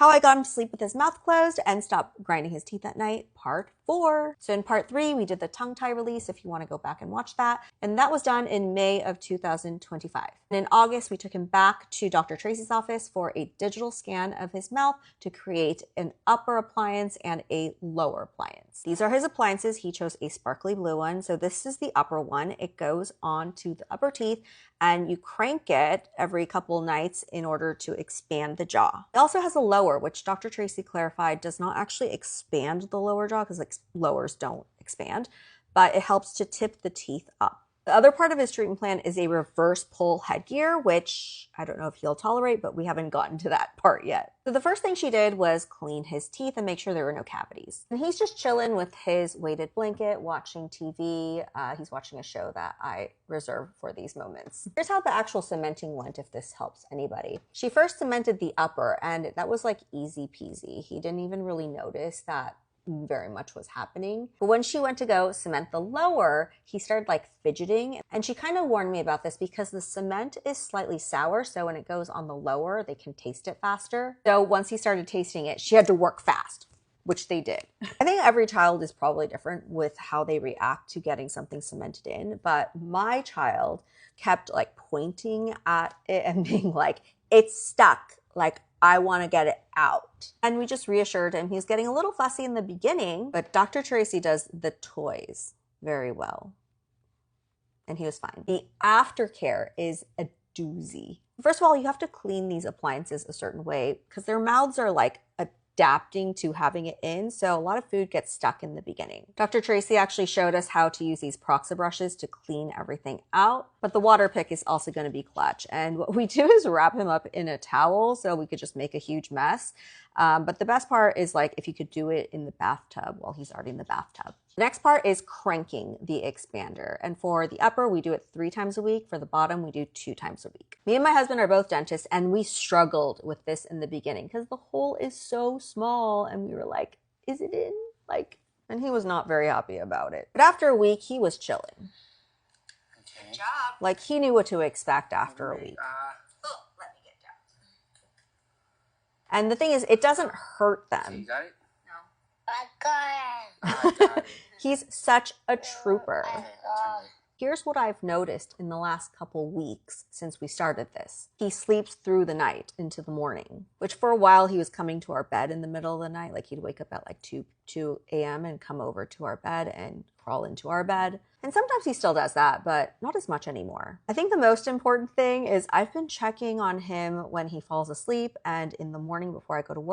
How I got him to sleep with his mouth closed and stop grinding his teeth at night, part 4. So in part 3, we did the tongue tie release if you want to go back and watch that. And that was done in May of 2025. And in August, we took him back to Dr. Tracy's office for a digital scan of his mouth to create an upper appliance and a lower appliance. These are his appliances. He chose a sparkly blue one. So this is the upper one. It goes on to the upper teeth and you crank it every couple nights in order to expand the jaw. It also has a lower, which Dr. Tracy clarified does not actually expand the lower jaw because like lowers don't expand, but it helps to tip the teeth up. The other part of his treatment plan is a reverse pull headgear, which I don't know if he'll tolerate, but we haven't gotten to that part yet. So the first thing she did was clean his teeth and make sure there were no cavities. And he's just chilling with his weighted blanket, watching TV. He's watching a show that I reserve for these moments. Here's how the actual cementing went, if this helps anybody. She first cemented the upper, and that was like easy peasy. He didn't even really notice that very much was happening. But when she went to go cement the lower, he started like fidgeting. And she kind of warned me about this because the cement is slightly sour. So when it goes on the lower, they can taste it faster. So once he started tasting it, she had to work fast, which they did. I think every child is probably different with how they react to getting something cemented in. But my child kept like pointing at it and being like, it's stuck. Like, I want to get it out. And we just reassured him. He was getting a little fussy in the beginning, but Dr. Tracy does the toys very well. And he was fine. The aftercare is a doozy. First of all, you have to clean these appliances a certain way because their mouths are like adapting to having it in, so a lot of food gets stuck in the beginning. Dr. Tracy actually showed us how to use these Proxa brushes to clean everything out, but the water pick is also going to be clutch. And what we do is wrap him up in a towel so we could just make a huge mess. But the best part is like if you could do it in the bathtub while he's already in the bathtub. The next part is cranking the expander. And for the upper, we do it 3 times a week. For the bottom, we do 2 times a week. Me and my husband are both dentists, and we struggled with this in the beginning because the hole is so small. And we were like, is it in? Like, and he was not very happy about it. But after a week, he was chilling. Okay. Good job. Like, he knew what to expect after a week. Let me get down. And the thing is, it doesn't hurt them. So you got it? I got I got it. He's such a trooper. Okay, I'll turn it. Here's what I've noticed in the last couple weeks since we started this. He sleeps through the night into the morning, which for a while he was coming to our bed in the middle of the night. Like he'd wake up at like 2 a.m. and come over to our bed and crawl into our bed. And sometimes he still does that, but not as much anymore. I think the most important thing is I've been checking on him when he falls asleep and in the morning before I go to work.